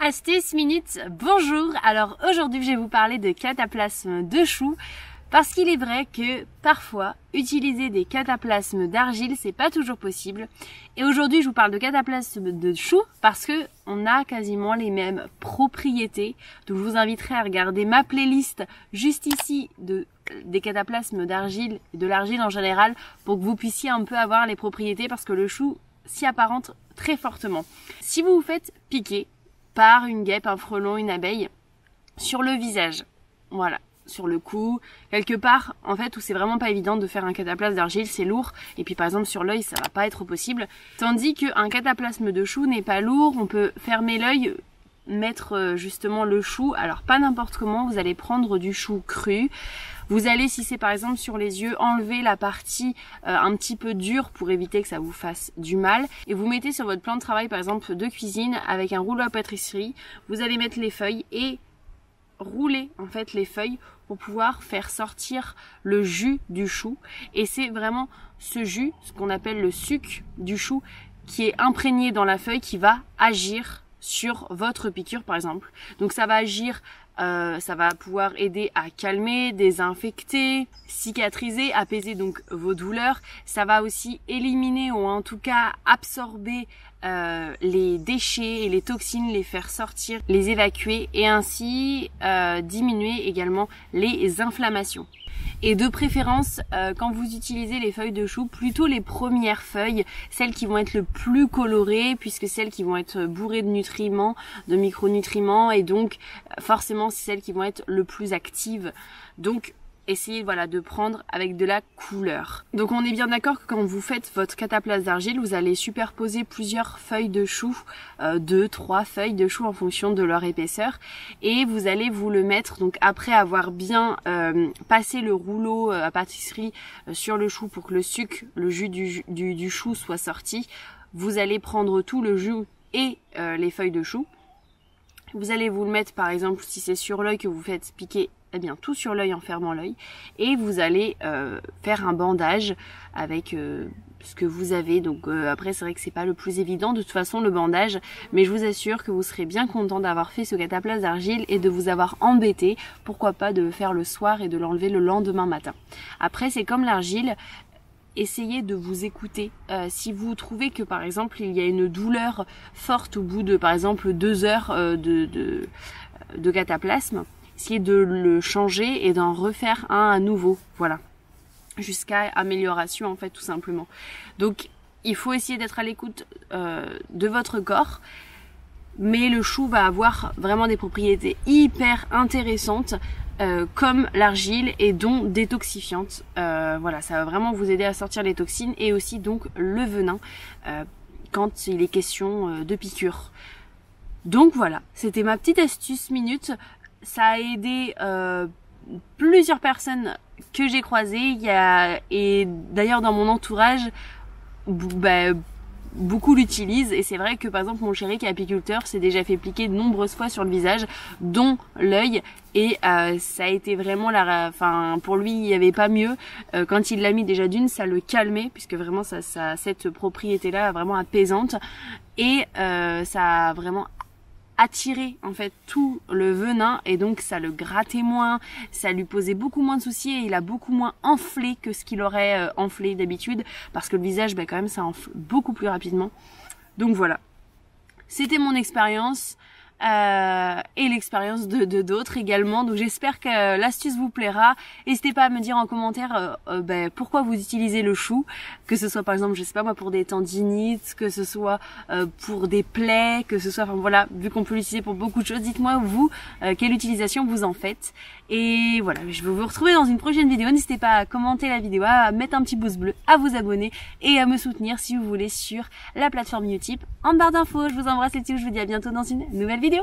Astuce minute, bonjour. Alors aujourd'hui je vais vous parler de cataplasme de chou parce qu'il est vrai que parfois utiliser des cataplasmes d'argile c'est pas toujours possible. Et aujourd'hui je vous parle de cataplasme de chou parce que on a quasiment les mêmes propriétés. Donc je vous inviterai à regarder ma playlist juste ici des cataplasmes d'argile et de l'argile en général pour que vous puissiez un peu avoir les propriétés parce que le chou s'y apparente très fortement. Si vous vous faites piquer par une guêpe, un frelon, une abeille, sur le visage, voilà, sur le cou, quelque part, en fait, où c'est vraiment pas évident de faire un cataplasme d'argile, c'est lourd, et puis par exemple sur l'œil, ça va pas être possible, tandis qu'un cataplasme de chou n'est pas lourd, on peut fermer l'œil, mettre justement le chou, alors pas n'importe comment, vous allez prendre du chou cru. Vous allez, si c'est par exemple sur les yeux, enlever la partie un petit peu dure pour éviter que ça vous fasse du mal. Et vous mettez sur votre plan de travail par exemple de cuisine avec un rouleau à pâtisserie. Vous allez mettre les feuilles et rouler en fait les feuilles pour pouvoir faire sortir le jus du chou. Et c'est vraiment ce jus, ce qu'on appelle le suc du chou, qui est imprégné dans la feuille qui va agir sur votre piqûre par exemple. Donc ça va agir, ça va pouvoir aider à calmer, désinfecter, cicatriser, apaiser donc vos douleurs. Ça va aussi éliminer ou en tout cas absorber les déchets et les toxines, les faire sortir, les évacuer et ainsi diminuer également les inflammations. Et de préférence, quand vous utilisez les feuilles de chou, plutôt les premières feuilles, celles qui vont être le plus colorées, puisque celles qui vont être bourrées de nutriments, de micronutriments, et donc forcément c'est celles qui vont être le plus actives. Donc essayez voilà de prendre avec de la couleur. Donc on est bien d'accord que quand vous faites votre cataplasme d'argile, vous allez superposer plusieurs feuilles de chou, 2-3 feuilles de chou en fonction de leur épaisseur, et vous allez vous le mettre donc après avoir bien passé le rouleau à pâtisserie sur le chou pour que le sucre, le jus du chou soit sorti. Vous allez prendre tout le jus et les feuilles de chou. Vous allez vous le mettre par exemple si c'est sur l'œil que vous faites piquer, eh bien tout sur l'œil en fermant l'œil, et vous allez faire un bandage avec ce que vous avez. Donc après c'est vrai que c'est pas le plus évident de toute façon le bandage, mais je vous assure que vous serez bien content d'avoir fait ce cataplasme d'argile et de vous avoir embêté, pourquoi pas de le faire le soir et de l'enlever le lendemain matin. Après c'est comme l'argile, essayez de vous écouter. Si vous trouvez que par exemple il y a une douleur forte au bout de par exemple 2 heures de cataplasme, essayez de le changer et d'en refaire un à nouveau, voilà, jusqu'à amélioration en fait tout simplement. Donc il faut essayer d'être à l'écoute de votre corps, mais le chou va avoir vraiment des propriétés hyper intéressantes comme l'argile et dont détoxifiante. Voilà, ça va vraiment vous aider à sortir les toxines et aussi donc le venin quand il est question de piqûres. Donc voilà, c'était ma petite astuce minute. Ça a aidé plusieurs personnes que j'ai croisées, et d'ailleurs dans mon entourage, beaucoup l'utilisent, et c'est vrai que par exemple mon chéri qui est apiculteur s'est déjà fait piquer de nombreuses fois sur le visage, dont l'œil, et ça a été vraiment pour lui il n'y avait pas mieux. Quand il l'a mis déjà d'une, ça le calmait puisque vraiment ça a cette propriété là vraiment apaisante, et ça a vraiment attirer en fait tout le venin, et donc ça le grattait moins, ça lui posait beaucoup moins de soucis, et il a beaucoup moins enflé que ce qu'il aurait enflé d'habitude, parce que le visage quand même ça enfle beaucoup plus rapidement. Donc voilà, c'était mon expérience et l'expérience de d'autres également. Donc j'espère que l'astuce vous plaira. N'hésitez pas à me dire en commentaire pourquoi vous utilisez le chou, que ce soit par exemple je sais pas moi pour des tendinites, que ce soit pour des plaies, que ce soit voilà, vu qu'on peut l'utiliser pour beaucoup de choses. Dites-moi vous quelle utilisation vous en faites. Et voilà, je vais vous retrouver dans une prochaine vidéo. N'hésitez pas à commenter la vidéo, à mettre un petit pouce bleu, à vous abonner et à me soutenir si vous voulez sur la plateforme Utip en barre d'infos. Je vous embrasse les petits, je vous dis à bientôt dans une nouvelle vidéo.